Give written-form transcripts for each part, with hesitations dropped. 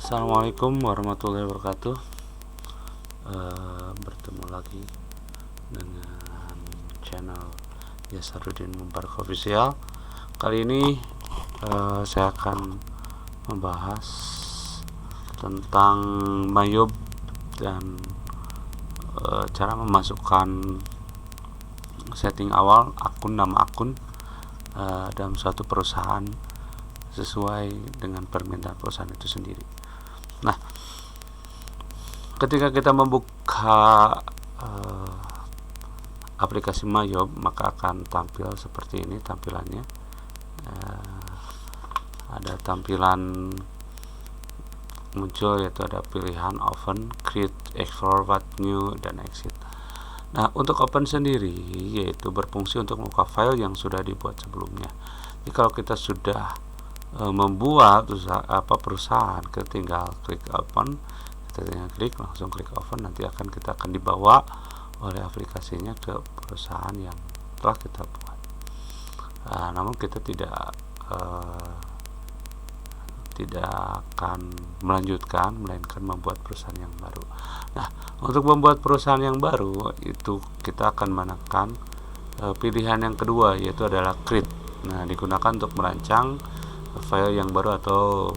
Assalamualaikum warahmatullahi wabarakatuh. Bertemu lagi dengan channel Yasaruddin Mubarak Official. Kali ini saya akan membahas tentang Mayob dan cara memasukkan setting awal nama akun dalam suatu perusahaan sesuai dengan permintaan perusahaan itu sendiri. Nah, ketika kita membuka aplikasi Mayob, maka akan tampil seperti ini tampilannya. Ada tampilan muncul, yaitu ada pilihan open, create, explore, what new, dan exit. Nah, untuk open sendiri yaitu berfungsi untuk membuka file yang sudah dibuat sebelumnya. Jadi kalau kita sudah membuat perusahaan, kita tinggal klik open, kita tinggal langsung klik open, nanti kita akan dibawa oleh aplikasinya ke perusahaan yang telah kita buat. Namun kita tidak akan melanjutkan, melainkan membuat perusahaan yang baru. Nah, untuk membuat perusahaan yang baru itu kita akan menekan pilihan yang kedua, yaitu adalah create. Nah, digunakan untuk merancang file yang baru atau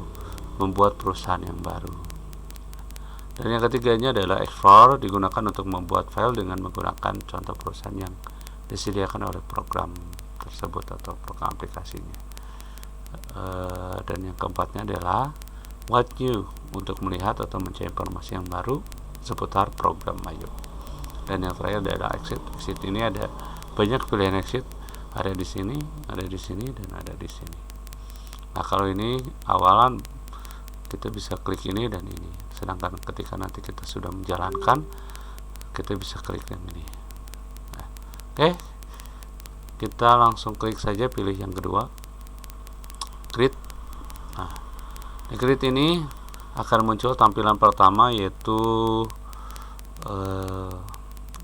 membuat perusahaan yang baru. Dan yang ketiganya adalah explore, digunakan untuk membuat file dengan menggunakan contoh perusahaan yang disediakan oleh program tersebut atau program aplikasinya. Dan yang keempatnya adalah what new, untuk melihat atau mencari informasi yang baru seputar program Mayob. Dan yang terakhir adalah exit. Exit ini ada banyak pilihan exit, ada di sini, ada di sini, dan ada di sini. Nah, kalau ini awalan kita bisa klik ini dan ini, sedangkan ketika nanti kita sudah menjalankan kita bisa klik yang ini. Nah, oke, kita langsung klik saja, pilih yang kedua, create. Nah, di create ini akan muncul tampilan pertama, yaitu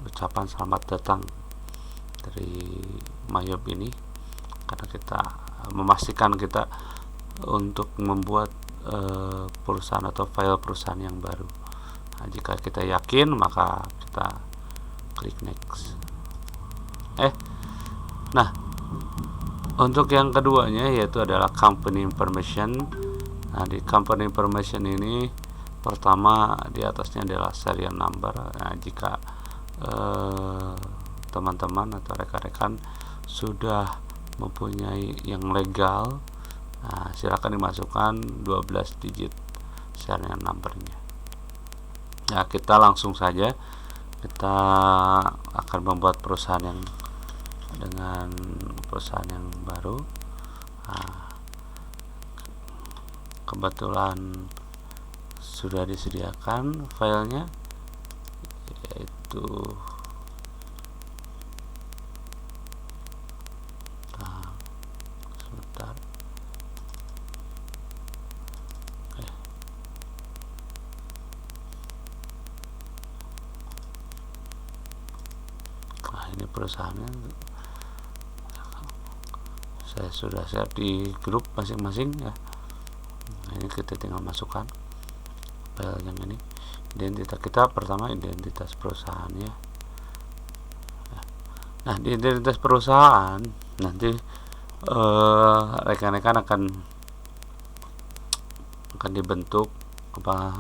ucapan selamat datang dari Mayob ini, karena kita memastikan kita untuk membuat perusahaan atau file perusahaan yang baru. Nah, jika kita yakin, maka kita klik next. Nah, untuk yang keduanya yaitu adalah company information. Nah, di company information ini pertama di atasnya adalah serial number. Nah, jika teman-teman atau rekan-rekan sudah mempunyai yang legal, nah, silakan dimasukkan 12 digit serial numbernya. Nah, kita langsung saja kita akan membuat perusahaan yang dengan perusahaan yang baru. Nah, kebetulan sudah disediakan filenya, yaitu sebentar. Nah, ini perusahaannya saya sudah share di grup masing-masing ya. Nah, ini kita tinggal masukkan file yang ini. Identitas kita pertama identitas perusahaannya. Nah, di identitas perusahaan nanti rekan-rekan akan dibentuk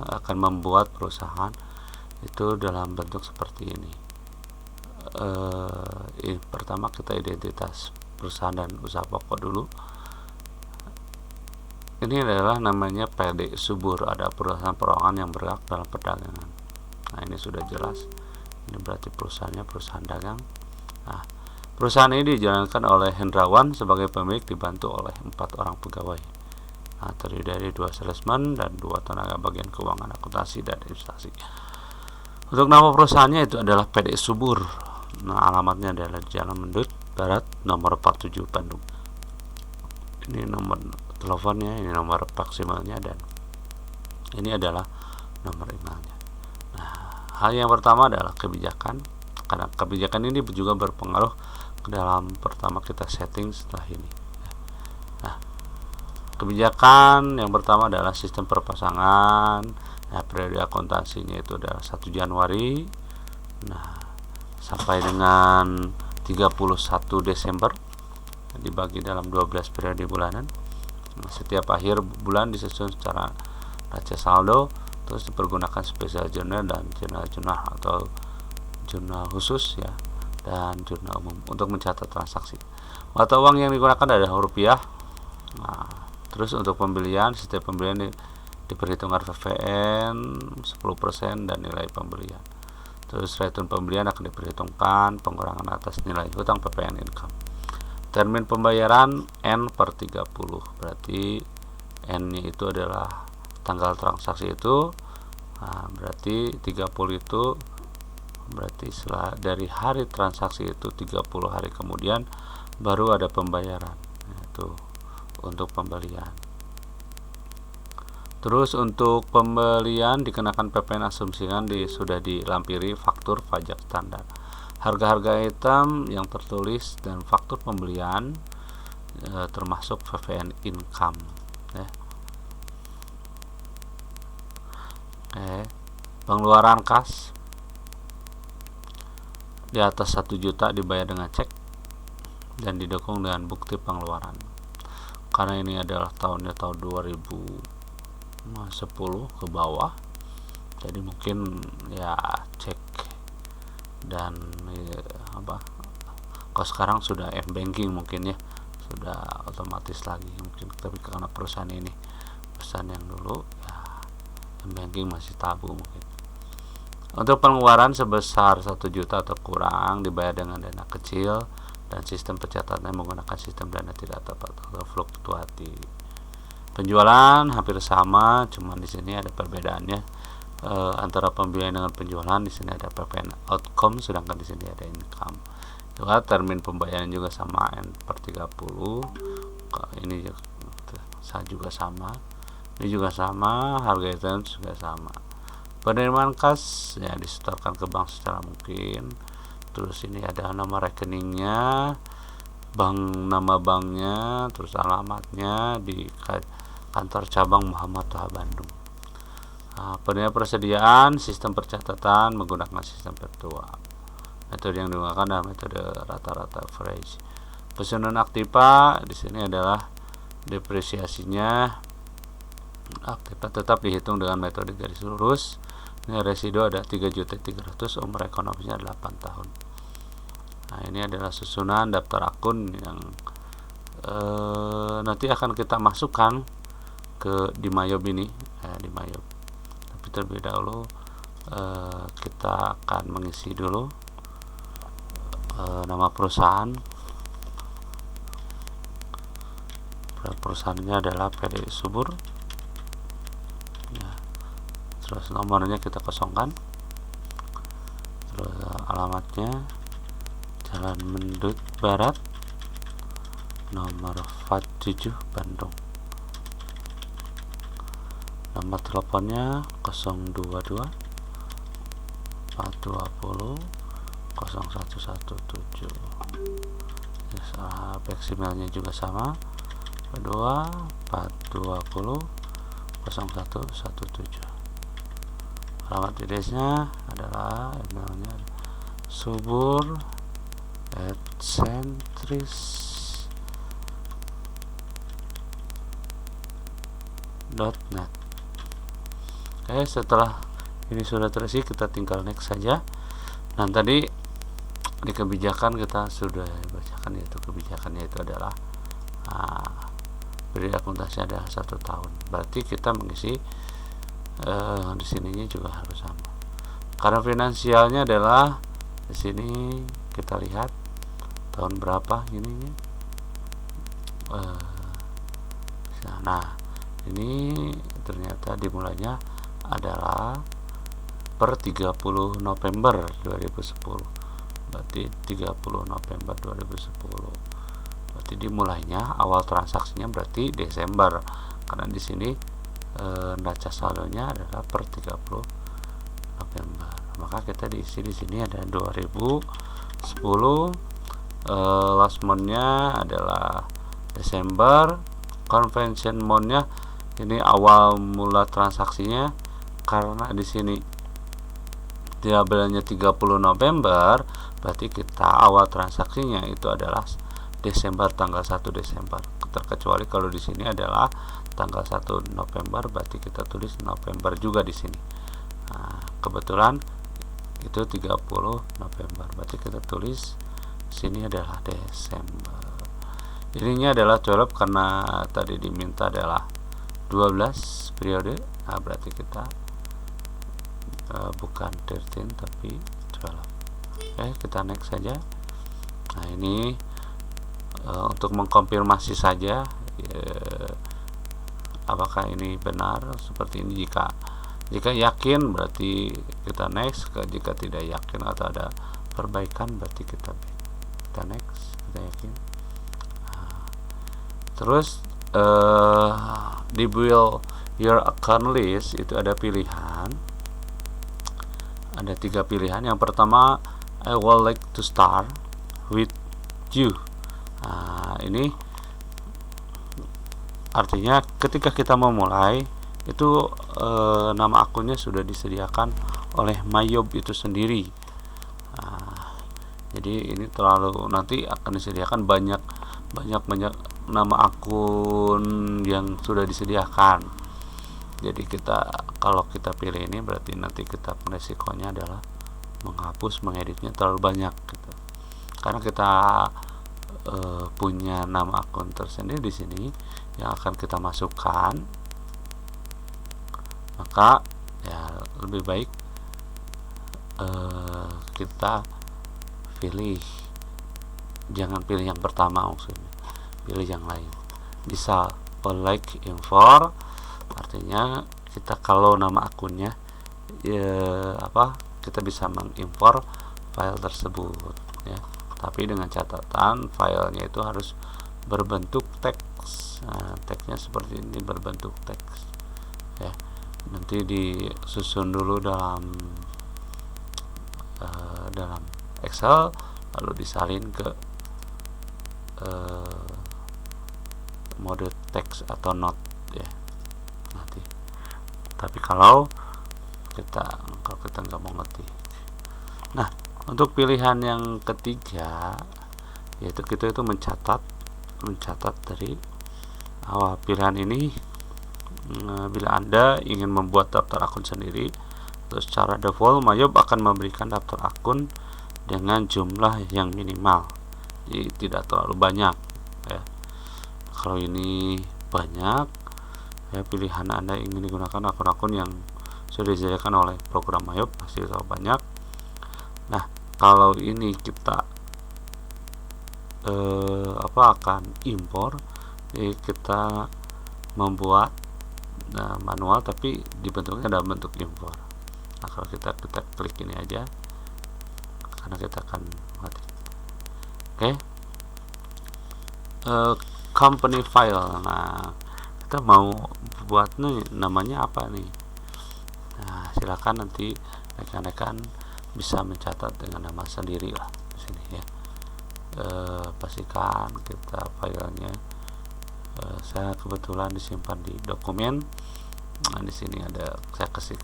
akan membuat perusahaan itu dalam bentuk seperti ini. Pertama kita identitas perusahaan dan usaha pokok dulu. Ini adalah namanya PD Subur, ada perusahaan perorangan yang bergerak dalam perdagangan. Nah, ini sudah jelas, ini berarti perusahaannya perusahaan dagang. Nah, perusahaan ini dijalankan oleh Hendrawan sebagai pemilik, dibantu oleh 4 orang pegawai. Nah, terdiri dari 2 salesman dan 2 tenaga bagian keuangan, akuntansi, dan administrasi. Untuk nama perusahaannya itu adalah PD Subur. Nah, alamatnya adalah Jalan Mendut Barat nomor 47 Bandung. Ini nomor teleponnya, ini nomor maksimalnya, dan ini adalah nomor emailnya. Nah, hal yang pertama adalah kebijakan, karena kebijakan ini juga berpengaruh ke dalam pertama kita setting setelah ini. Nah, Kebijakan yang pertama adalah sistem perpasangan. Nah, periode akuntansinya itu adalah 1 Januari. Nah, sampai dengan 31 Desember dibagi dalam 12 periode bulanan. Nah, setiap akhir bulan disusun secara neraca saldo, terus dipergunakan special journal dan jurnal atau jurnal khusus ya, dan jurnal umum untuk mencatat transaksi. Mata uang yang digunakan adalah rupiah. Nah, terus untuk pembelian, setiap pembelian diperhitungkan VPN 10% dan nilai pembelian. Terus return pembelian akan diperhitungkan pengurangan atas nilai hutang PPN income. Termin pembayaran N/30, berarti N-nya itu adalah tanggal transaksi itu. Nah, berarti 30 itu berarti setelah dari hari transaksi itu 30 hari kemudian baru ada pembayaran. Nah, itu untuk pembelian. Terus untuk pembelian dikenakan PPN asumsikan sudah dilampiri faktur pajak standar. Harga-harga item yang tertulis dan faktur pembelian termasuk PPN income ya. Pengeluaran kas di atas 1 juta dibayar dengan cek dan didukung dengan bukti pengeluaran. Karena ini adalah tahun 2010 ke bawah, jadi mungkin ya cek dan kalau sekarang sudah m-banking mungkin ya, sudah otomatis lagi mungkin, tapi karena perusahaan ini perusahaan yang dulu ya m-banking masih tabu mungkin. Untuk pengeluaran sebesar 1 juta atau kurang dibayar dengan dana kecil dan sistem pencatatannya menggunakan sistem dana tidak tepat atau fluktuatif. Penjualan hampir sama, cuman di sini ada perbedaannya antara pembelian dengan penjualan. Di sini ada PPN outcome, sedangkan di sini ada income. Juga termin pembayaran juga sama N/30. Ini juga sama. Ini juga sama, harga item juga sama. Penerimaan kas ya disetorkan ke bank secara mungkin. Terus ini ada nama rekeningnya, nama banknya, terus alamatnya di kantor cabang Muhammad Toha Bandung. Penilaian persediaan sistem percatatan menggunakan sistem virtual. Metode yang digunakan adalah metode rata-rata average. Pesusunan aktiva di sini adalah depresiasinya. Aktiva tetap dihitung dengan metode garis lurus. Ini residu ada 3.300.000, umur ekonomisnya 8 tahun. Nah, ini adalah susunan daftar akun yang nanti akan kita masukkan di Mayob ini, di Mayob. Tapi terlebih dahulu kita akan mengisi dulu nama perusahaan. Perusahaannya adalah PDI Subur. Ya. Terus nomornya kita kosongkan. Terus alamatnya Jalan Mendut Barat, nomor 47 Bandung. Nomor teleponnya 022 420 0117. Mailnya juga sama, 2 420 0117. Alamat DDS-nya adalah emailnya subur@centris.net. Oke, setelah ini sudah terisi, kita tinggal next saja. Nah, tadi di kebijakan kita sudah bacakan, yaitu kebijakannya itu adalah periode akuntansi adalah 1 tahun. Berarti kita mengisi di sininya juga harus sama. Karena finansialnya adalah di sini kita lihat tahun berapa ininya. Nah, ini ternyata dimulainya adalah per 30 November 2010. Berarti 30 November 2010. Berarti dimulainya awal transaksinya berarti Desember. Karena di sini neraca saldonya adalah per 30 November. Maka kita diisi di sini ada 2010, last month-nya adalah Desember, convention mode-nya ini awal mula transaksinya, karena di sini labelnya 30 November, berarti kita awal transaksinya itu adalah Desember, tanggal 1 Desember. Terkecuali kalau di sini adalah tanggal 1 November, berarti kita tulis November juga di sini. Nah, kebetulan itu 30 November, berarti kita tulis sini adalah Desember. Ininya adalah 12 karena tadi diminta adalah 12 periode. Nah, berarti kita bukan 13 tapi 12. Oke, kita next saja. Nah, ini untuk mengkonfirmasi saja apakah ini benar seperti ini. Jika yakin berarti kita next, jika tidak yakin atau ada perbaikan berarti kita next, kita yakin. Terus di build your account list itu ada pilihan, ada 3 pilihan. Yang pertama, I would like to start with you. Ini artinya ketika kita memulai itu nama akunnya sudah disediakan oleh Mayob itu sendiri. Jadi ini nanti akan disediakan banyak nama akun yang sudah disediakan. Jadi kalau kita pilih ini berarti nanti kita resikonya adalah mengeditnya terlalu banyak gitu. Karena kita punya nama akun tersendiri di sini yang akan kita masukkan, maka ya lebih baik kita jangan pilih yang pertama, maksudnya pilih yang lain. Bisa like import, artinya kita kalau nama akunnya kita bisa mengimpor file tersebut ya, tapi dengan catatan filenya itu harus berbentuk teks. Teksnya seperti ini, berbentuk teks ya. Nanti disusun dulu dalam Excel, lalu disalin ke mode teks atau note ya nanti. Tapi kalau kita nggak mau ngerti. Nah, untuk pilihan yang ketiga yaitu kita itu mencatat dari awal. Pilihan ini bila Anda ingin membuat daftar akun sendiri, terus secara default Mayob akan memberikan daftar akun dengan jumlah yang minimal, jadi tidak terlalu banyak ya. Kalau ini banyak ya, pilihan Anda ingin digunakan akun-akun yang sudah disediakan oleh program Mayob pasti terlalu banyak. Nah, kalau ini kita akan impor, jadi kita membuat manual tapi dibentuknya dalam bentuk impor. Nah, kalau kita klik ini aja, karena kita akan mati. Oke. Company file. Nah, kita mau buat nih namanya apa nih? Nah, silakan nanti rekan-rekan bisa mencatat dengan nama sendiri lah di sini ya. Pastikan kita filenya. Saya kebetulan disimpan di dokumen. Nah, di sini ada saya kasih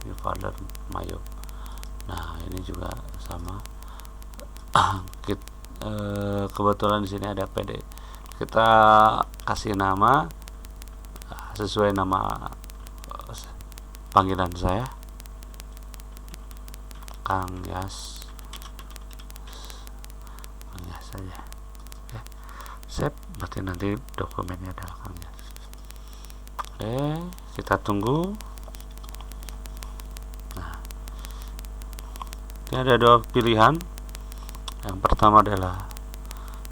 new folder Mayob. Nah, ini juga sama. Kebetulan di sini ada PD. Kita kasih nama sesuai nama panggilan saya, Kang Yas. Kang Yas saja. Save, berarti nanti dokumennya adalah Kang Yas. Oke, kita tunggu. Ini ada 2 pilihan. Yang pertama adalah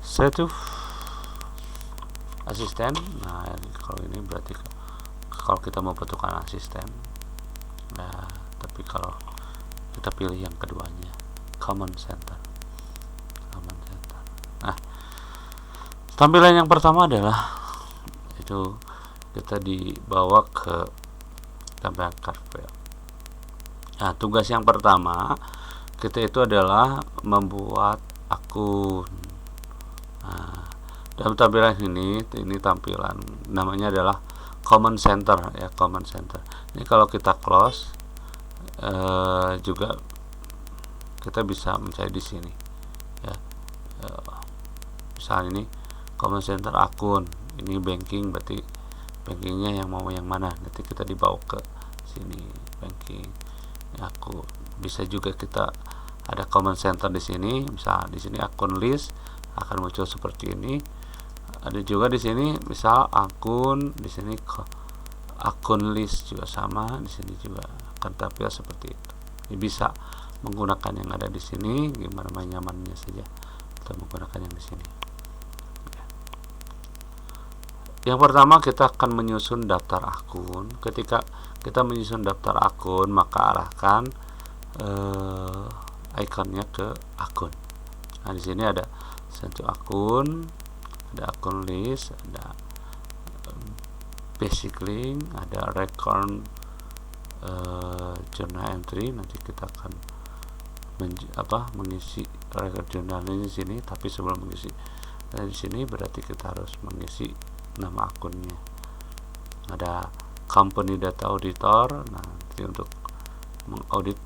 set asisten. Nah, kalau ini berarti kalau kita membutuhkan asisten. Nah, tapi kalau kita pilih yang keduanya, command center. Nah, tampilan yang pertama adalah itu kita dibawa ke tampilan Carvel. Nah, tugas yang pertama kita itu adalah membuat akun. Nah, Dalam tampilan ini tampilan namanya adalah command center ya, command center. Ini kalau kita close juga kita bisa mencari di sini ya. Misalnya ini command center akun, ini banking, berarti bankingnya yang mau yang mana, nanti kita dibawa ke sini banking ya, aku bisa juga kita ada command center di sini. Misal di sini akun list akan muncul seperti ini. Ada juga di sini misal akun, di sini akun list juga sama, di sini juga akan tampil seperti itu. Ini bisa menggunakan yang ada di sini, gimana nyamannya saja kita menggunakan yang di sini. Yang pertama kita akan menyusun daftar akun. Ketika kita menyusun daftar akun, maka arahkan ikonnya ke akun. Nah, di sini ada satu akun, ada akun list, ada basic link, ada record journal entry. Nanti kita akan mengisi record journal ini di sini. Tapi sebelum mengisi di sini berarti kita harus mengisi nama akunnya. Ada company data auditor. Nah, nanti untuk mengaudit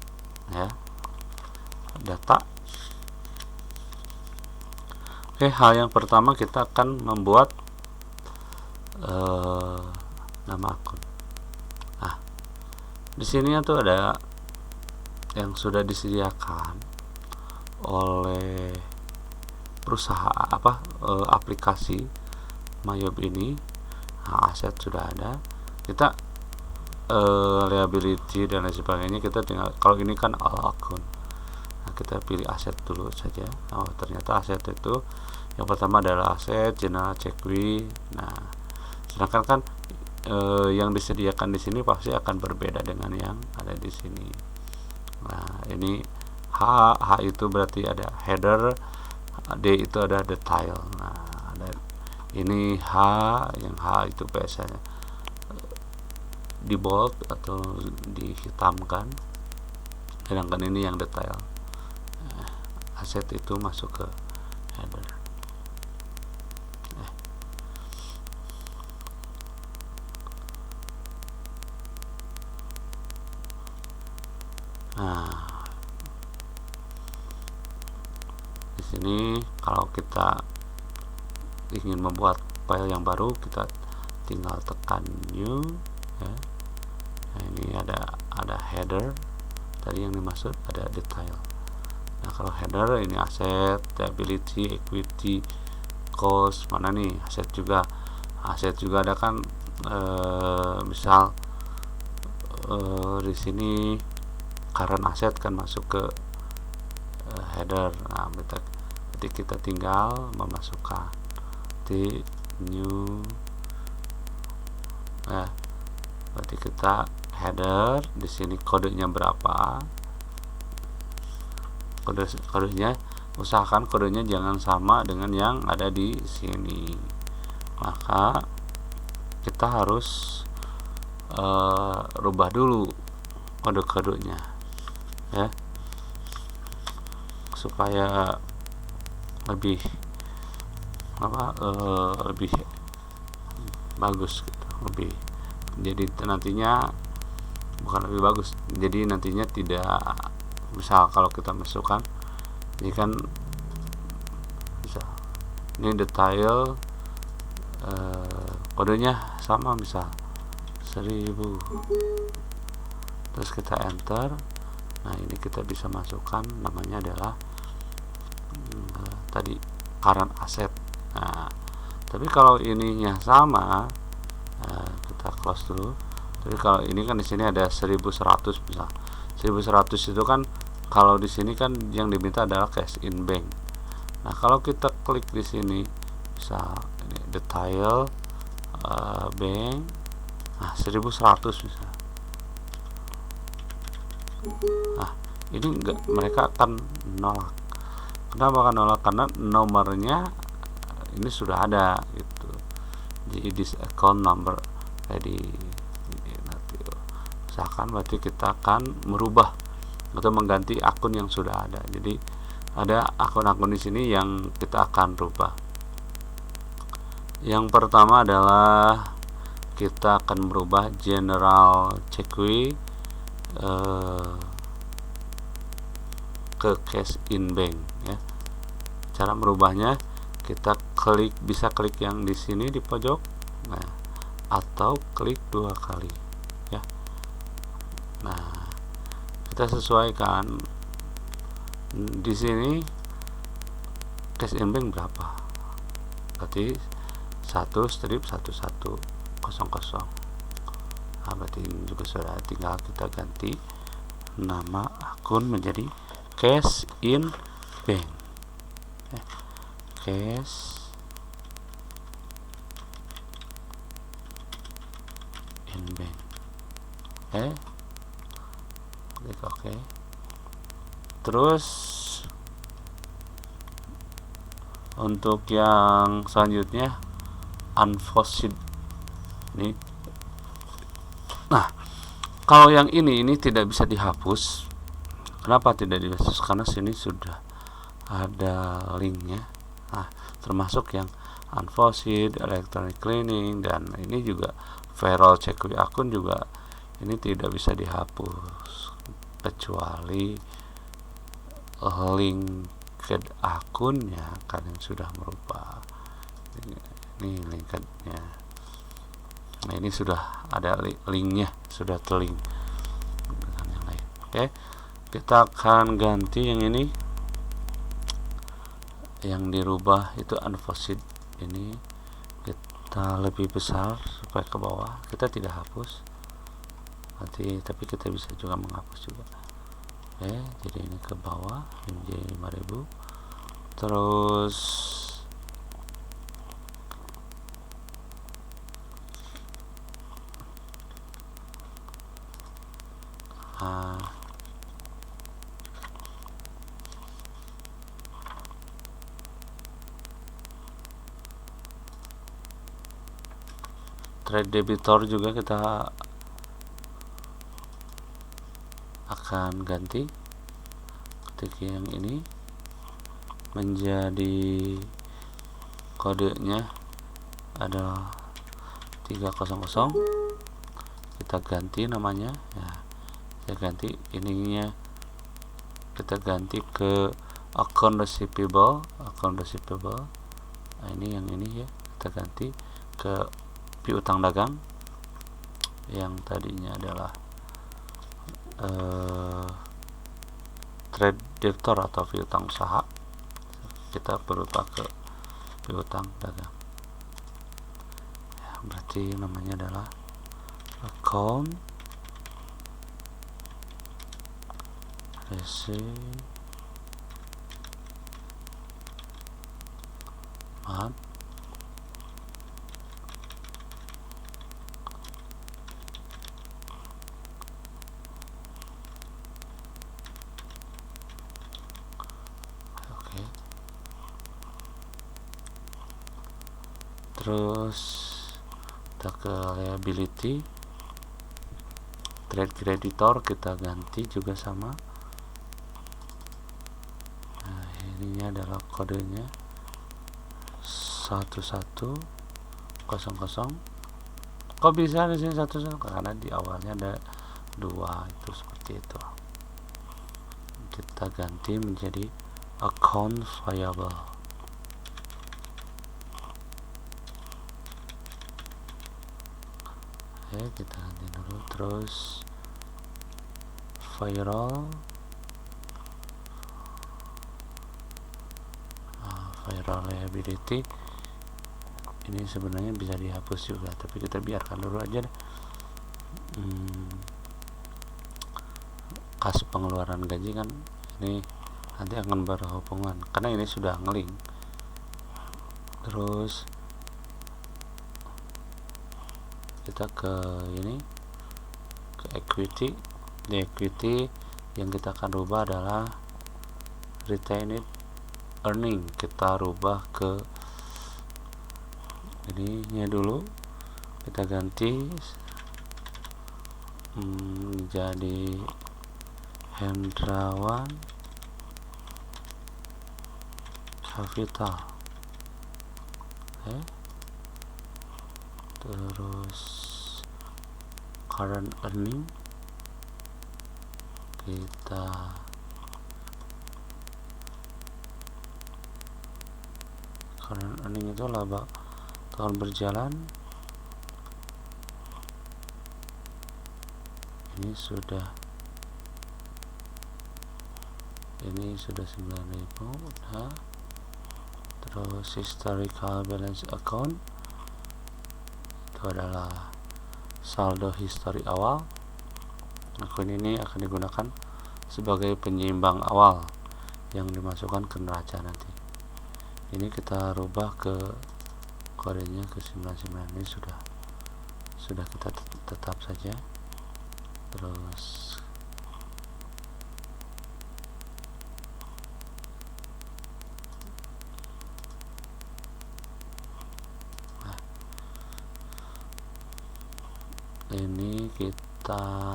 ya data. Oke, hal yang pertama kita akan membuat nama akun. Nah, di sini tuh ada yang sudah disediakan oleh perusahaan aplikasi Mayob ini. Nah, aset sudah ada. Kita liability dan lain sebagainya kita tinggal, kalau ini kan all akun. Nah, kita pilih aset dulu saja. Oh, ternyata aset itu yang pertama adalah aset general checkwi. Nah, sedangkan kan yang disediakan di sini pasti akan berbeda dengan yang ada di sini. Nah, ini H itu berarti ada header, D itu ada detail. Nah, ada ini yang H itu biasanya di bold atau dihitamkan, sedangkan ini yang detail. Aset itu masuk ke header. Nah, di sini kalau kita ingin membuat file yang baru, kita tinggal tekan new ya. Nah, ini ada header tadi yang dimaksud, ada detail. Nah, kalau header ini aset, liability, equity, cost, mana nih aset juga. Aset juga ada kan misal di sini current aset kan masuk ke header. Nah, berarti kita tinggal memasukkan di new ya, berarti kita header di sini kodenya berapa, kodenya usahakan kodenya jangan sama dengan yang ada di sini. Maka kita harus rubah dulu kode-kodenya ya, supaya lebih lebih bagus gitu. Lebih, jadi nantinya bukan lebih bagus, jadi nantinya tidak, misal kalau kita masukkan ini kan bisa, ini detail kodenya sama misal 1000, terus kita enter. Nah, ini kita bisa masukkan namanya adalah tadi current asset. Nah, tapi kalau ininya sama, kita close dulu. Tapi kalau ini kan di sini ada 1100 misal. 1100 itu kan kalau di sini kan yang diminta adalah cash in bank. Nah, kalau kita klik di sini misal ini detail bank, nah 1100 misal. Nah, ini mereka akan nolak. Kenapa akan nolak? Karena nomornya ini sudah ada gitu. Jadi this account number ready. Nanti usahakan berarti kita akan merubah atau mengganti akun yang sudah ada. Jadi ada akun-akun di sini yang kita akan rubah. Yang pertama adalah kita akan merubah general check-in ke cash in bank ya. Cara merubahnya kita bisa klik yang di sini di pojok, nah, atau klik 2 kali ya. Nah, kita sesuaikan di sini cash in bank berapa, berarti 1/1100. Nah, berarti ini juga sudah, tinggal kita ganti nama akun menjadi cash in bank. Cash in bank. Klik OK. Terus untuk yang selanjutnya unforeseen ini. Nah, kalau yang ini tidak bisa dihapus. Kenapa tidak dihapus? Karena sini sudah ada linknya. Nah, termasuk yang unforeseen, electronic cleaning, dan ini juga viral check akun juga ini tidak bisa dihapus kecuali link ke akunnya kalian sudah merubah. Ini linknya. Nah, ini sudah ada linknya, sudah terlink dengan yang lain. Oke, kita akan ganti yang ini, yang dirubah itu unforeseen. Ini kita lebih besar supaya ke bawah, kita tidak hapus nanti, tapi kita bisa juga menghapus juga. Oke, jadi ini ke bawah menjadi 5.000. Terus trade debitor juga kita akan ganti, ketik yang ini menjadi kodenya adalah 300. Kita ganti namanya ya, saya ganti ininya, kita ganti ke account receivable. Nah, ini yang ini ya, kita ganti ke piutang dagang yang tadinya adalah trade debtor atau piutang usaha, kita berubah ke piutang dagang ya, berarti namanya adalah account receivable. Terus kita ke liability, trade creditor kita ganti juga sama. Nah, ini adalah kodenya 1100. Kok bisa di sini 11? Karena di awalnya ada 2, itu seperti itu. Kita ganti menjadi account payable. Kita ganti dulu. Terus viral liability ini sebenarnya bisa dihapus juga, tapi kita biarkan dulu aja deh. Kas pengeluaran gaji kan ini nanti akan berhubungan karena ini sudah ngelink. Terus kita ke ini, ke equity. Di equity yang kita akan rubah adalah retained earning, kita rubah ke ininya dulu, kita ganti menjadi Hendrawan Capital. terus current earning kita current earning itu laba tahun berjalan. Ini sudah 9.000. Nah, terus historical balance account itu adalah saldo histori awal. Akun ini akan digunakan sebagai penyeimbang awal yang dimasukkan ke neraca nanti. Ini kita rubah ke kodenya ke 99. Ini sudah kita tetap saja. Terus ini kita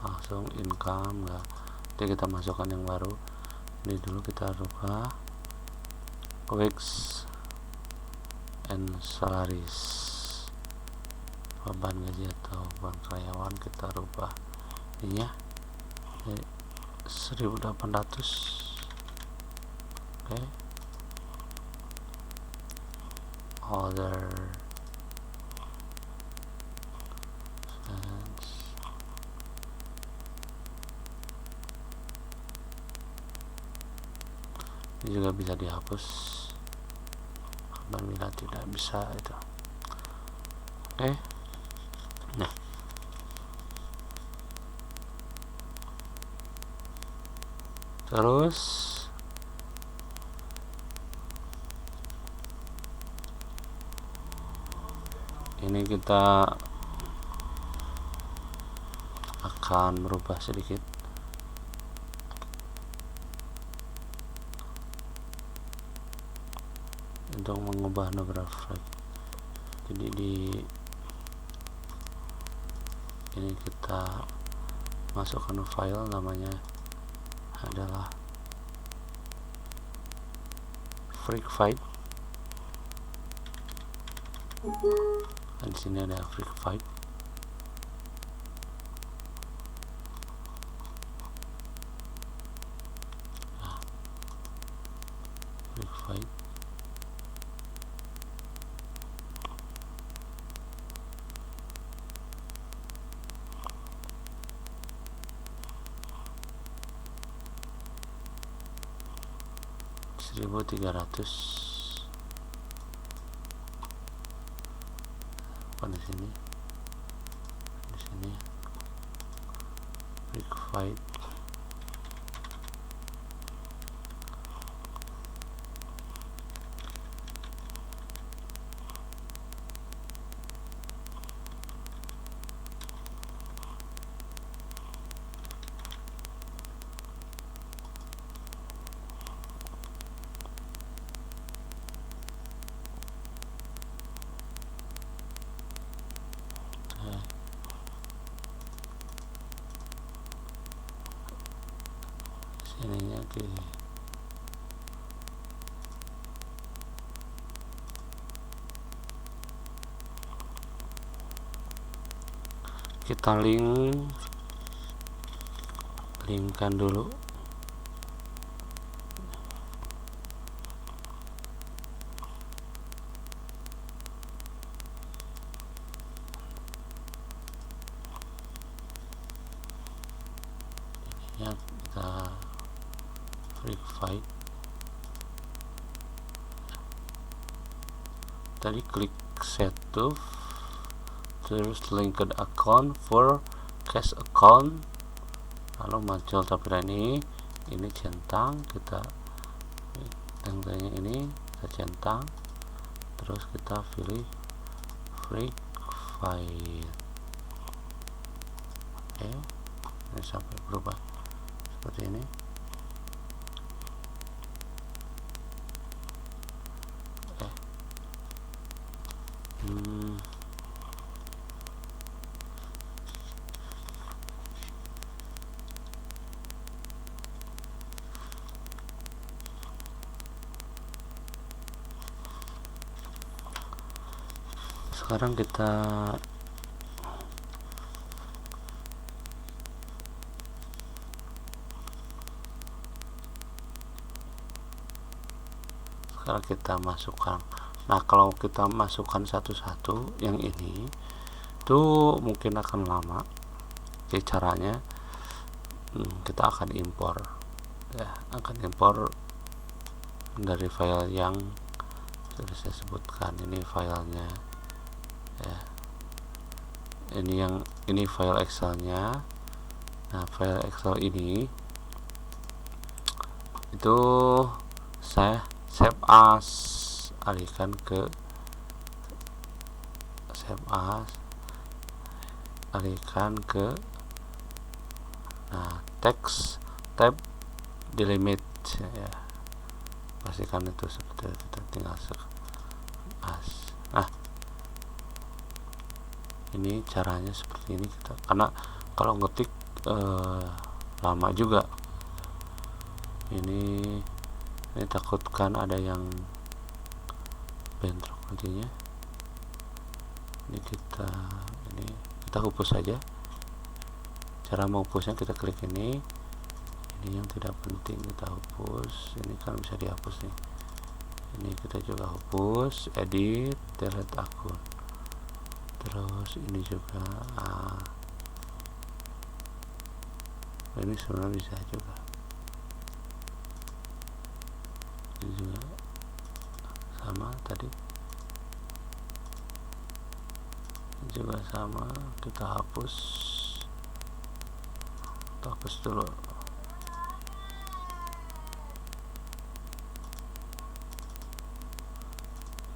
langsung income, enggak, nanti kita masukkan yang baru. Ini dulu kita rubah wages and salaries, beban gaji atau beban karyawan kita rubah ini ya 1.800. Oke. Other ini juga bisa dihapus apabila tidak bisa itu. Oke. Nah, terus ini kita akan merubah sedikit untuk mengubah number of flag. Jadi ini kita masukkan file, namanya adalah freak fight. Dan di sini ada freak fight. Freak fight. $1.300 di sini freak fight. Sininya kita linkkan dulu. Ya, kita freak fight. Tadi klik set to, terus linked account for cash account, lalu muncul tampilan ini centang, kita tengahnya ini kita centang, terus kita pilih freak fight. Oke, ini sampai berubah seperti ini. sekarang kita masukkan. Nah, kalau kita masukkan satu-satu yang ini itu mungkin akan lama. Jadi caranya kita akan impor ya, dari file yang sudah saya sebutkan. Ini filenya ya, ini file Excelnya. Nah, file Excel ini itu saya save as, alihkan ke text tab delimit ya, pastikan itu seperti itu, kita tinggal as. Nah, ini caranya seperti ini kita, karena kalau ngetik lama juga. Ini takutkan ada yang bentrok nantinya. Ini kita hapus saja. Cara menghapusnya kita klik ini yang tidak penting kita hapus. Ini kan bisa dihapus nih. Ini kita juga hapus, edit, delete akun. Terus ini juga ini sebenarnya bisa juga. Ini juga sama tadi, ini juga sama, kita hapus dulu.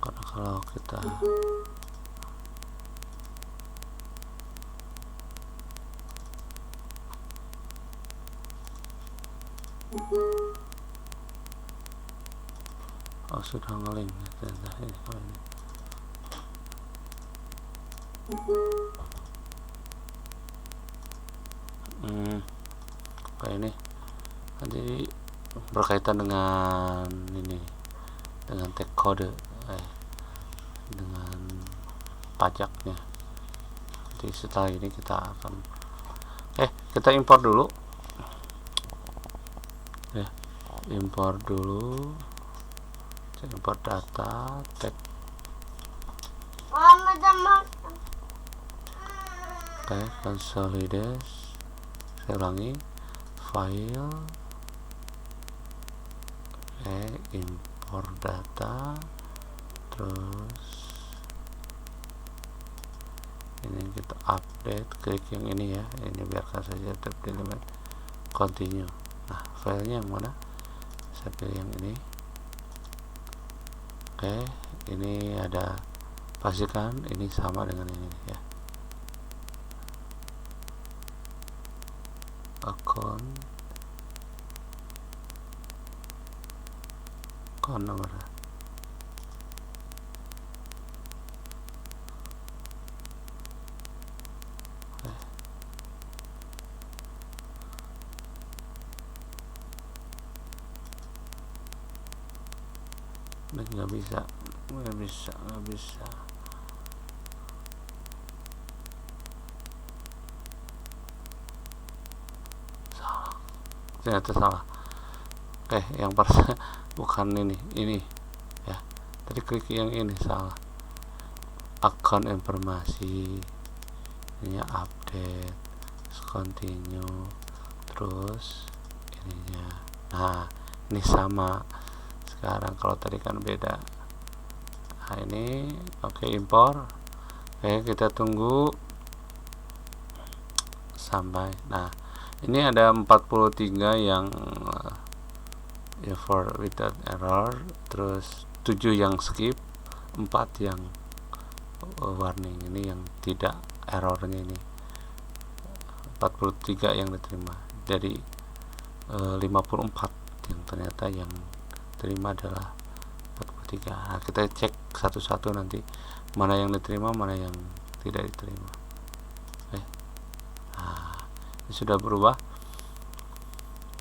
Karena kalau kita sudah ngeling kayak ini nanti berkaitan dengan dengan tag kode dengan pajaknya. Jadi setelah ini kita akan kita impor dulu ya, impor data tag. Consolidate, saya ulangi, file impor data, terus ini kita update, klik yang ini ya, ini biarkan saja tab delimit, continue. Nah, filenya yang mana? Saya pilih yang ini. Ini ada, pastikan ini sama dengan ini ya, akun nomor. Nggak bisa. Salah, ternyata salah. Yang bukan ini ya, tadi klik yang ini salah. Akun informasi ini update, continue, terus ininya. Nah, ini sama. Sekarang kalau tadi kan beda. Nah, ini impor. Kita tunggu sampai. Nah, ini ada 43 yang for without error, terus 7 yang skip, 4 yang warning. Ini yang tidak errornya, ini 43 yang diterima dari 54 yang ternyata yang terima adalah 43. Nah, kita cek satu-satu nanti mana yang diterima, mana yang tidak diterima. Nah, ini sudah berubah.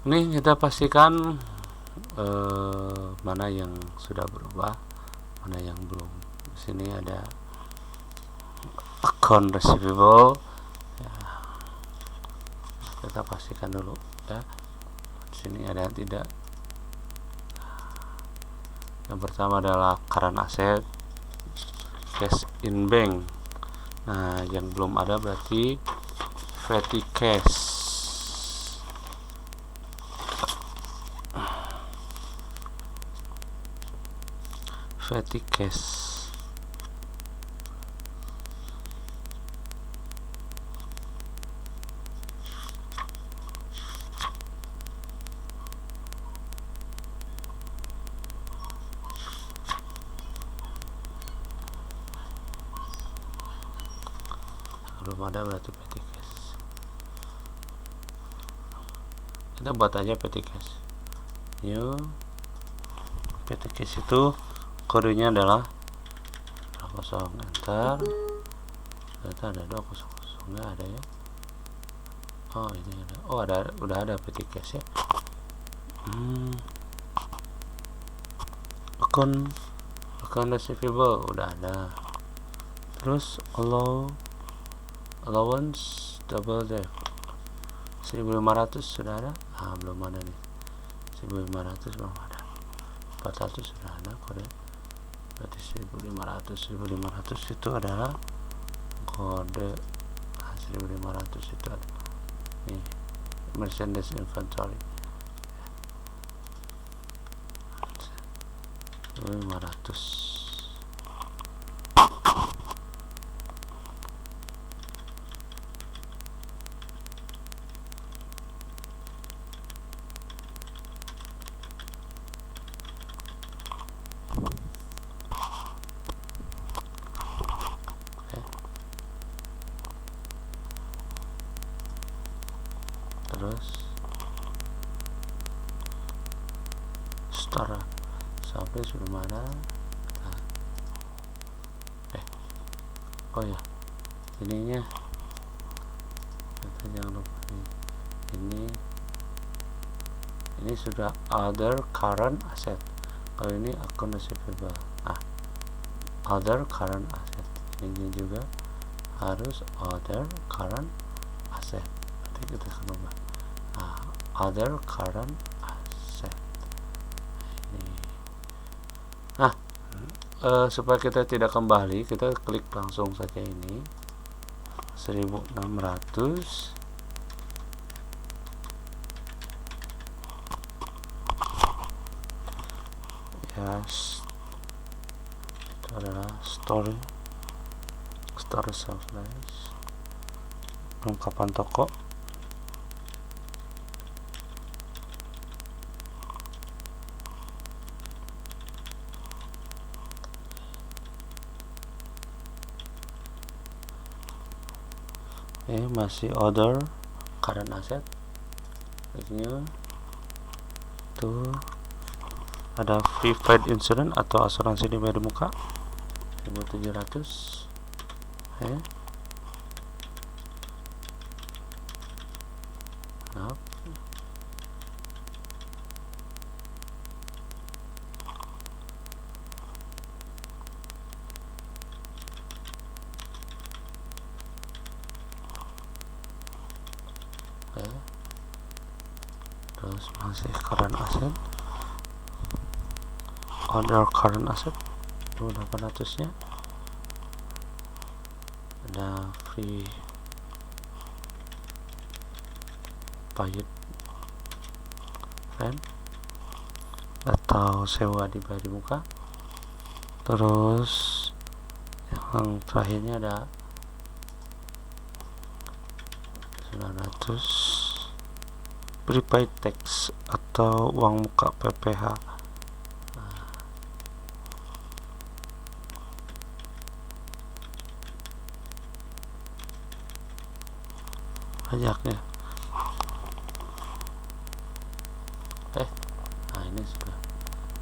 Ini kita pastikan mana yang sudah berubah, mana yang belum. Di sini ada account receivable ya, kita pastikan dulu ya. Di sini ada yang tidak. Yang pertama adalah current asset, cash in bank. Nah, yang belum ada berarti petty cash. Petty cash. Belum ada berarti petty cash. Kita buat aja petty cash. New petty cash itu kodenya adalah 20, enter. Ternyata ada 200, nggak ada ya. Oh, ini ada. Oh, udah ada petty cash ya. Account receivable udah ada. Terus allowance double deck 1500 sudah ada. Belum ada nih. 1500 belum ada. 400 sudah ada kode. Berarti 1500 itu adalah kode. 1500 itu ada nih, merchandise inventory 1500. Terus store sampai belum ada. Oh ya, ininya kita jangan lupa ini sudah other current asset. Kalau ini account receivable, other current asset, ini juga harus other current asset. Nanti kita akan ubah other current asset ini. Supaya kita tidak kembali, kita klik langsung saja ini 1600. Yes, itu adalah store supplies, perlengkapan toko. Masih other current asset. New tuh ada free paid insurance atau asuransi dibayar di muka 1700. Terus masih current asset, other current asset 800 nya ada free paid rent atau sewa dibayar di muka. Terus yang terakhirnya ada 900 prepaid tax atau uang muka PPh. Pajaknya ini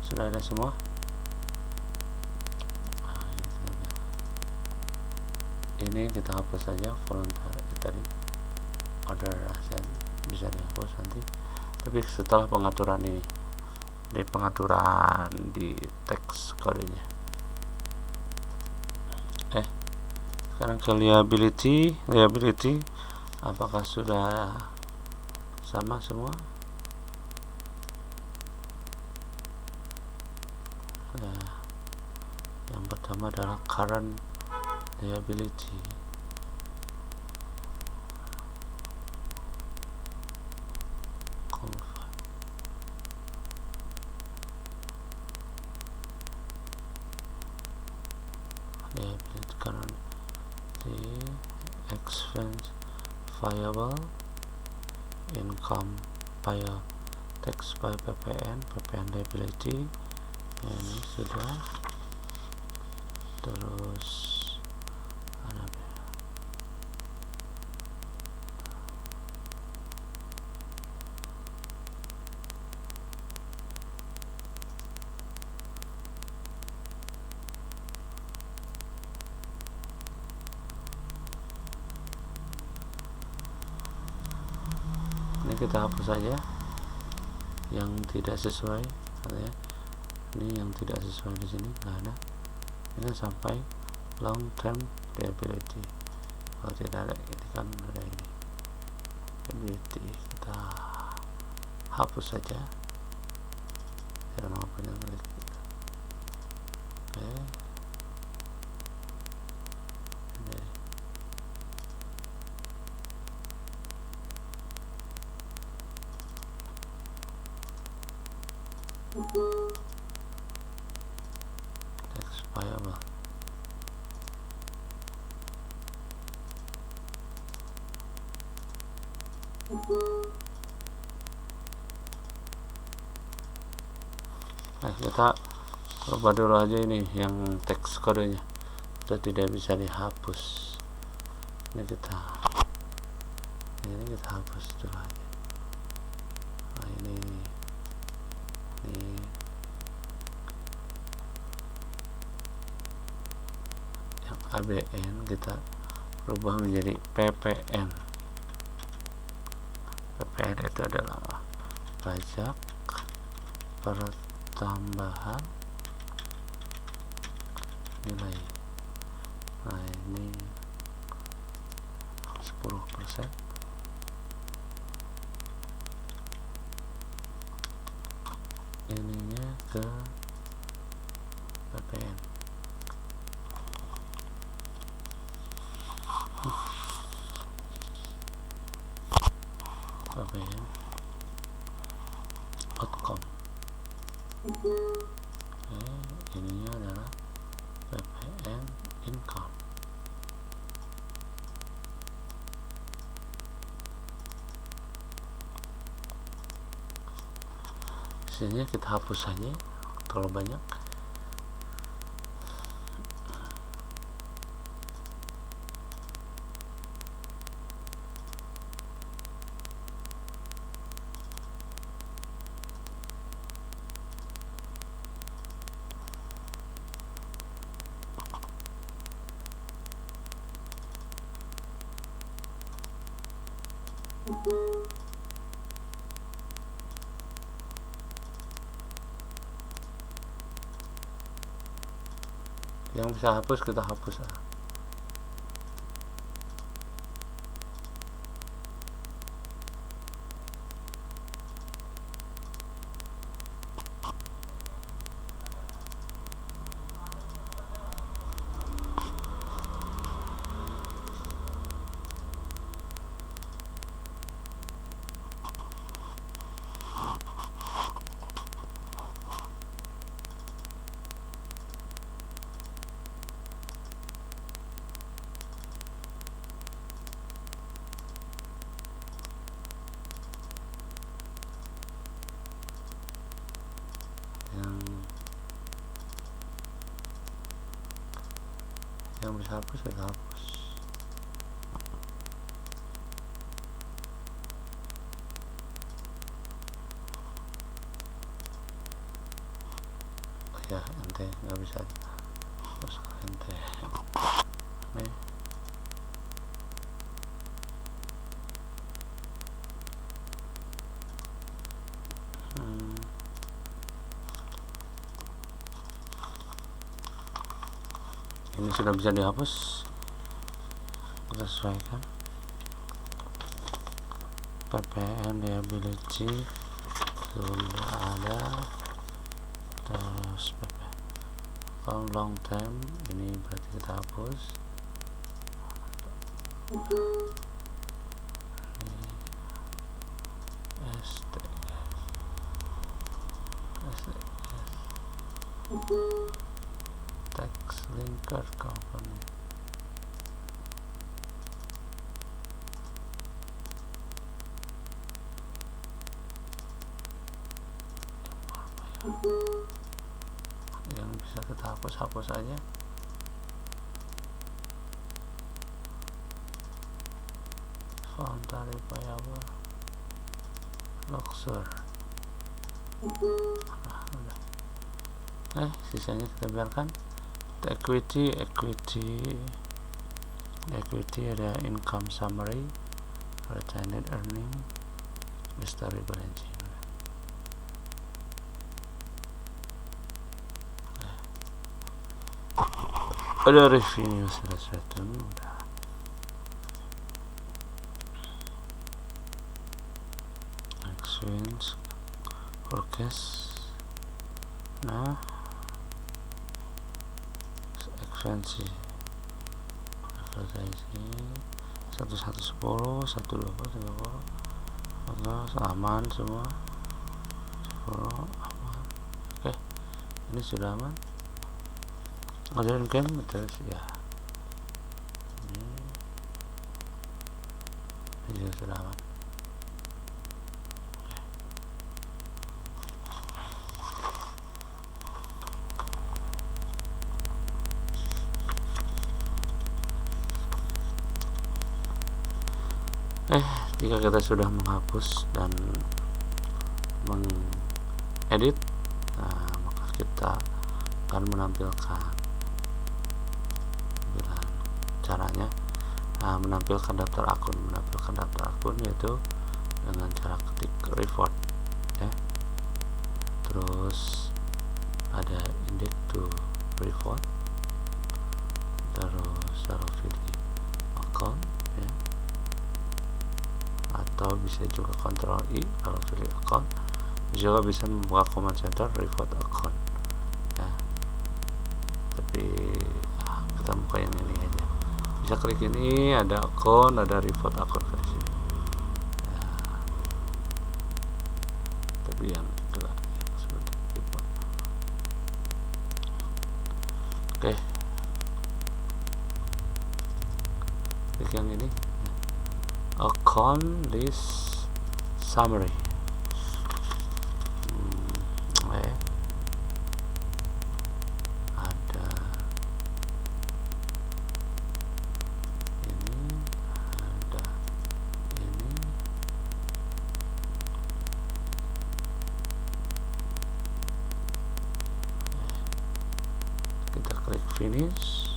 sudah ada semua. Ini kita hapus saja voluntary tadi, order asset bisa dihapus nanti, tapi setelah pengaturan ini di pengaturan di teks kodenya. Sekarang ke liability apakah sudah sama semua? Ya, yang pertama adalah current liability. Liability current the expense payable, income payable, tax by PPN liability. Ini sudah. Terus ada ini kita hapus saja yang tidak sesuai ya. Ini yang tidak sesuai di sini nggak ada. Ini sampai long term liability. Kalau tidak ada ini kan ada ini liability, kita hapus saja. Jangan apa yang klik. Oke. Tax payable. Nah, kita coba dulu aja ini yang teks kodenya itu tidak bisa dihapus. Ini kita hapus dulu aja. Nah, ini yang ABN kita rubah menjadi PPN. PPN itu adalah pajak pertambahan nilai. Nah, ini 10%. Ininya ke PPN. PPN outcome. Ininya adalah PPN income. Sini kita hapus saja terlalu banyak. Yang bisa hapus kita hapus lah. Yang bisa hapus kita hapus. Oh ya, ente nggak bisa hapus ente. Nih. Ini sudah bisa dihapus. sesuaikan. PPN liability sudah ada, terus PP long term ini berarti kita hapus. Tax linker company. Yang bisa kita hapus aja. Voluntary payable, Luxor. Sisanya kita biarkan. Equity ada income summary, retained earning, history balance sheet. Ada revenue sales return udah. Expense forecast. Nah, expense advertising 1110 120 30 aman semua. 10 aman. Oke, ini sudah aman. Kemudian kan terus ya ini juga sudah aman. Jika kita sudah menghapus dan mengedit, maka kita akan menampilkan caranya menampilkan daftar akun yaitu dengan cara ketik report ya. Terus ada index to report, terus taruh pilih account ya, atau bisa juga Ctrl I kalau pilih account, juga bisa membuka command center report account ya. Tapi kita buka yang ini aja. Bisa klik ini, ada account, ada report account versi ya. Tapi yang kedua seperti report. Oke, klik yang ini, account list summary. Kita klik finish,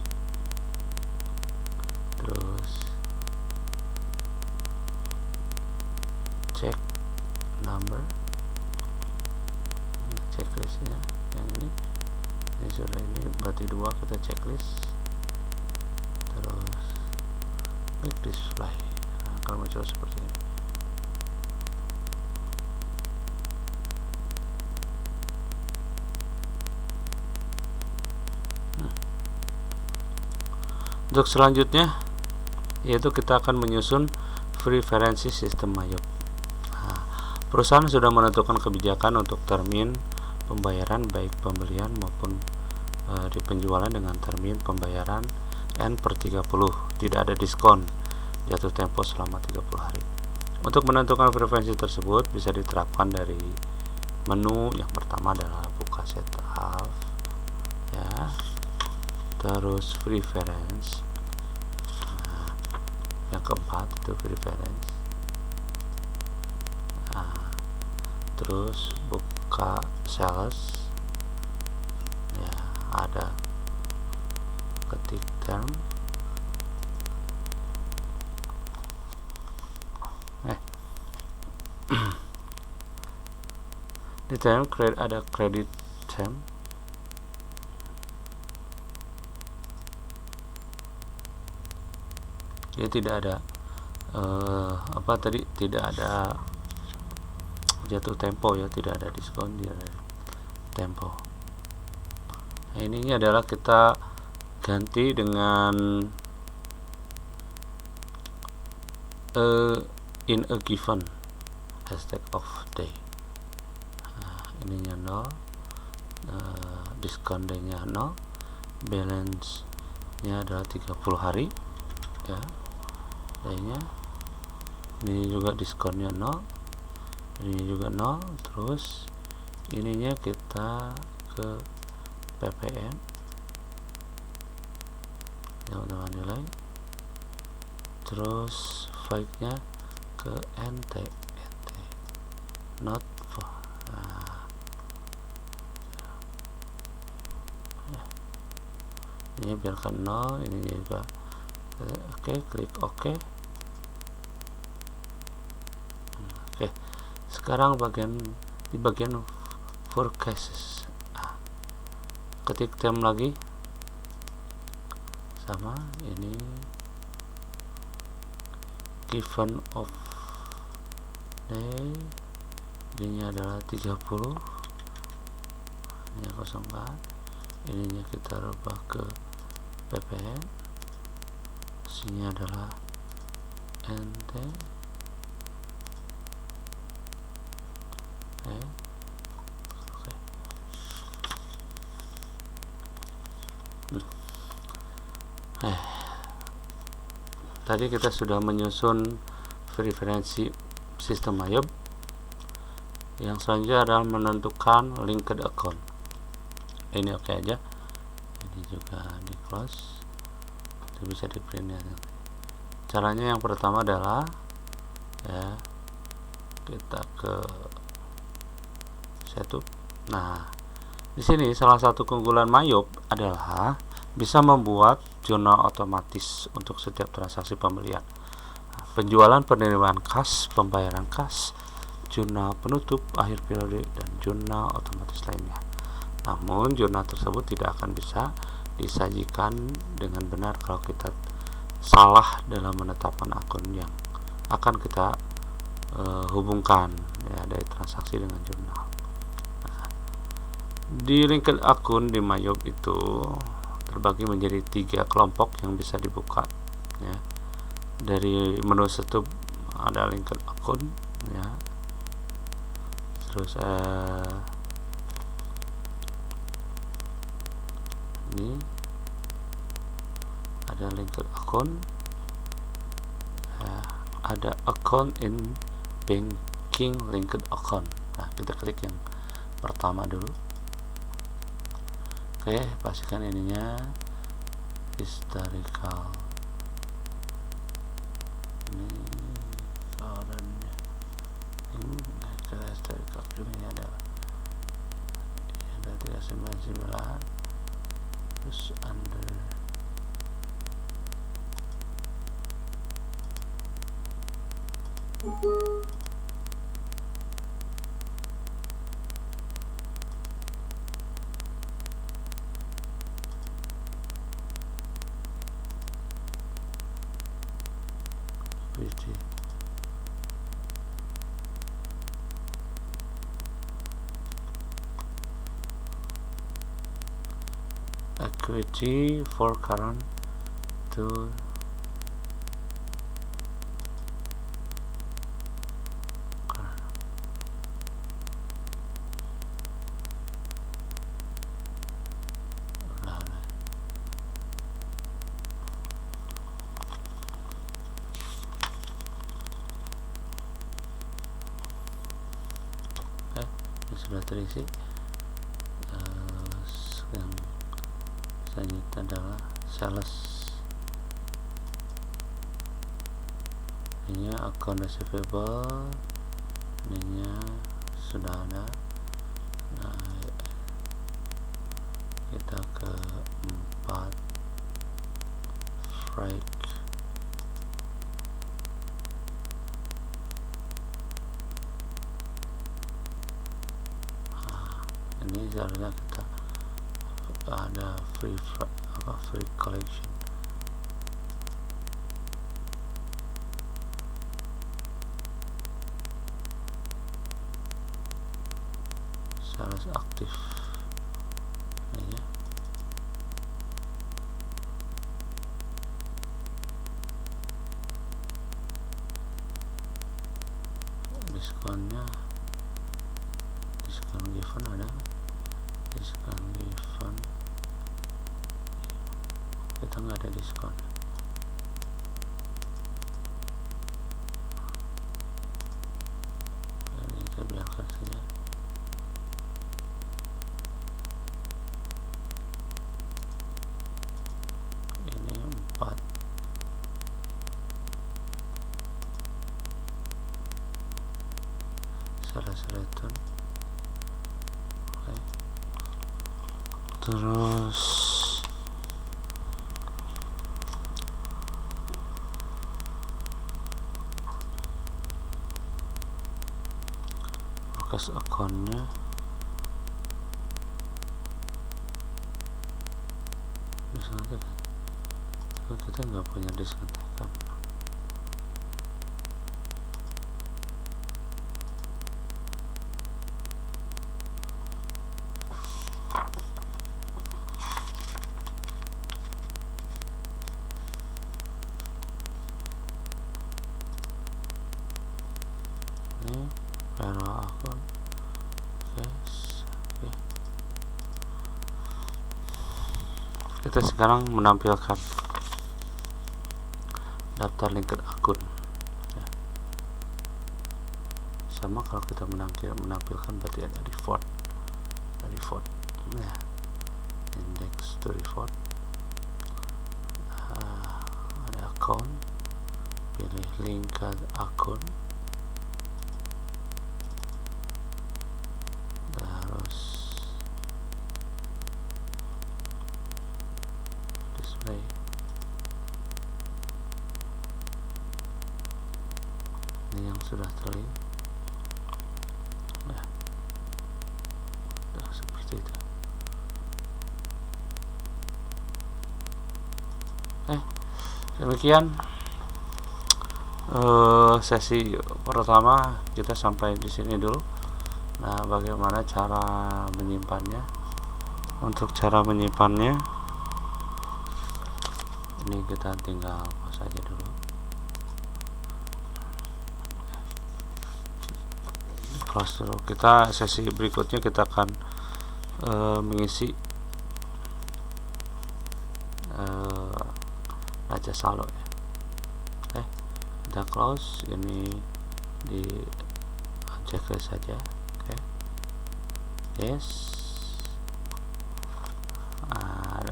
terus check number, checklistnya yang ini sudah, ini berarti 2, kita checklist, terus klik display. Nah, kalau muncul seperti ini. Untuk selanjutnya yaitu kita akan menyusun preferensi sistem Mayop. Perusahaan sudah menentukan kebijakan untuk termin pembayaran baik pembelian maupun di penjualan dengan termin pembayaran N/30, tidak ada diskon, jatuh tempo selama 30 hari. Untuk menentukan preferensi tersebut bisa diterapkan dari menu. Yang pertama adalah buka setup ya, terus preference. Yang keempat itu preference. Terus buka sales ya, ada ketik term di term ada credit term, Jadi tidak ada tidak ada jatuh tempo ya, tidak ada diskon, tidak ada tempo. Nah, ininya adalah kita ganti dengan in a given hashtag of day. Nah, ininya 0, diskon day-nya 0, balance nya adalah 30 hari ya, day-nya. Ini juga diskonnya 0, ini juga 0. Terus ininya kita ke PPN, teman-teman nilai, terus file-nya ke NT not for. Nah, ini biarkan 0, ini juga oke, klik OK. Oke, sekarang di bagian forecasts, ketik term lagi sama ini given of day, ininya adalah 30, ini 04, ininya kita rubah ke PPN, isinya adalah NT. Tadi kita sudah menyusun preferensi sistem MyYob. Yang selanjutnya adalah menentukan linked account. Ini oke aja. Ini juga di close. Itu bisa di print ya. Caranya yang pertama adalah ya, kita ke setup. Nah, di sini salah satu keunggulan MyYob adalah bisa membuat jurnal otomatis untuk setiap transaksi pembelian, penjualan, penerimaan kas, pembayaran kas, jurnal penutup, akhir periode, dan jurnal otomatis lainnya. Namun jurnal tersebut tidak akan bisa disajikan dengan benar kalau kita salah dalam menetapkan akun yang akan kita hubungkan ya, dari transaksi dengan jurnal. Nah, di linked akun di MyYob itu terbagi menjadi 3 kelompok yang bisa dibuka ya. Dari menu setup ada linked akun ya, terus ini ada linked akun ya, ada account in banking linked account. Nah, kita klik yang pertama dulu. Oke, pastikan ininya historical. Ini orangnya. Ini historical ini adalah 399. Terus under equity for current to sudah terisi. Yang selanjutnya adalah sales, ini account receivable, ini sudah ada. Nah, kita ke 4 freight. Ini seharusnya kita ada free collection. sales aktif ini ya. Diskonnya, diskon given ada, diskon given kita nggak ada diskon. Ini kita biarkan saja. Ini 4 sales return. Oke. Terus bekas akunnya misalnya kita nggak punya disinfektan. Ini payroll akun. Oke. Kita sekarang menampilkan daftar linked akun ya. Sama kalau kita menampilkan berarti ada report ya, index to report. Ada account, pilih linked akun, terus display. Ini yang sudah terlink ya, seperti itu. Demikian sesi pertama kita sampai di sini dulu. Nah, bagaimana cara menyimpannya? Untuk cara menyimpannya, ini kita tinggal pause saja dulu. Close dulu. Kita sesi berikutnya kita akan mengisi raja saldo ya. Oke, kita close ini di checklist saja. Oke, yes.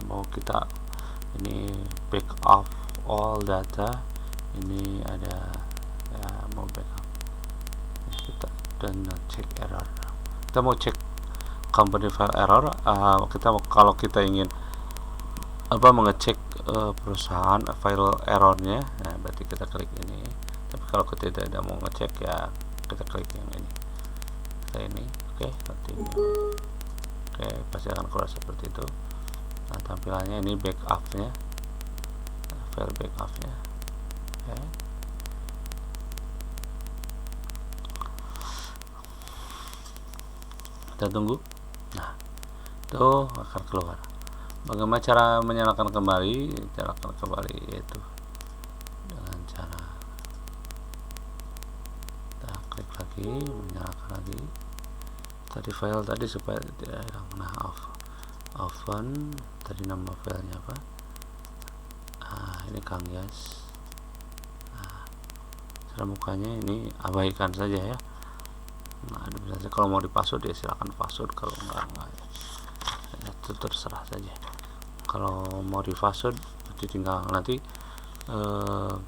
Mau kita ini back up all data, ini ada ya, mau backup kita dan check error. Kita mau cek company file error. Kalau kita ingin mengecek perusahaan file errornya, nah berarti kita klik ini. Tapi kalau kita tidak mau ngecek ya kita klik yang ini. Kita ini, oke, continue. Oke, pasti akan keluar seperti itu. Nah, tampilannya ini backupnya, file backupnya. Oke. Kita tunggu. Nah, itu akan keluar. Bagaimana cara menyalakan kembali? Nyalakan kembali yaitu dengan cara kita klik lagi, menyalakan lagi tadi file tadi supaya tidak hilang. Nah, open tadi nama filenya apa? Ini Kang Yas. Cara mukanya ini abaikan saja ya. Nah, biasanya kalau mau dipassword ya silakan password, kalau enggak ya, itu terserah saja. Kalau mau di password berarti tinggal nanti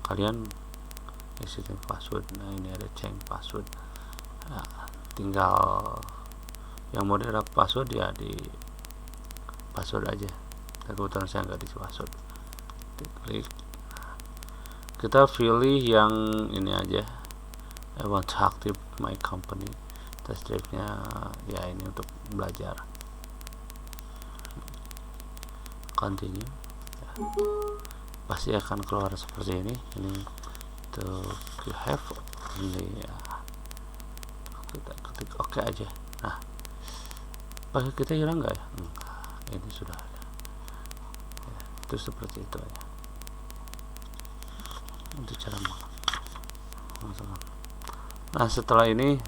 kalian isi password. Nah, ini ada change password. Nah, tinggal yang mau ada password ya di password aja. Kebetulan saya nggak di password. Klik. Kita pilih yang ini aja. I want to active my company. Test drive-nya ya ini untuk belajar. Continue ya. Pasti akan keluar seperti ini. Ini to have ini ya. Kita ketik oke aja. Nah, Apakah kita hilang nggak ya? Enggak, ini sudah ada ya, itu seperti itu ya untuk cara memasukkan. Nah, setelah ini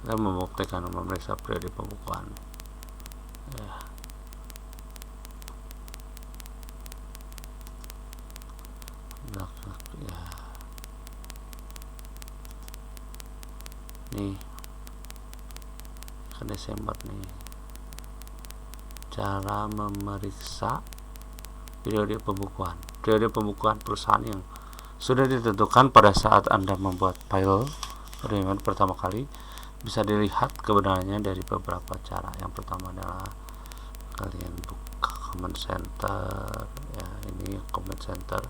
kita membuktikan memeriksa periode pembukuan ya. Ya nih ke Desember nih, cara memeriksa periode pembukuan perusahaan yang sudah ditentukan pada saat Anda membuat file penerimaan pertama kali. Bisa dilihat kebenarannya dari beberapa cara. Yang pertama adalah kalian buka comment center ya, ini comment center,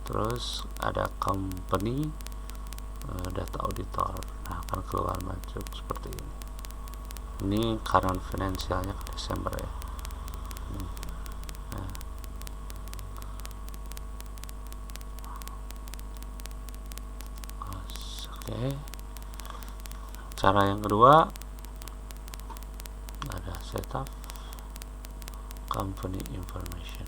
terus ada company data auditor. Nah, akan keluar masuk seperti ini current finansialnya ke Desember ya. Nah, oke. Cara yang kedua ada setup company information.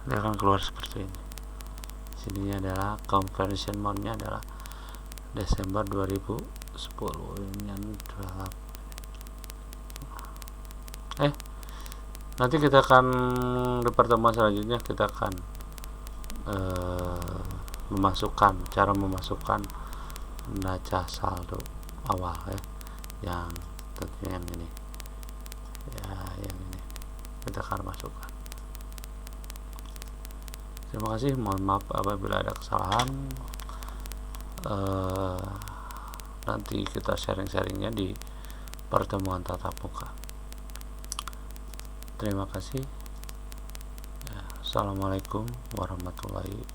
Dia akan keluar seperti ini. Sininya adalah conversion mode-nya adalah Desember 2010. Ini nanti kita akan di pertemuan selanjutnya kita akan cara memasukkan neraca saldo awal ya, yang tentunya yang ini ya, yang ini kita akan masukkan. Terima kasih, mohon maaf apabila ada kesalahan. Nanti kita sharing-sharingnya di pertemuan tatap muka. Terima kasih. Assalamualaikum warahmatullahi wabarakatuh.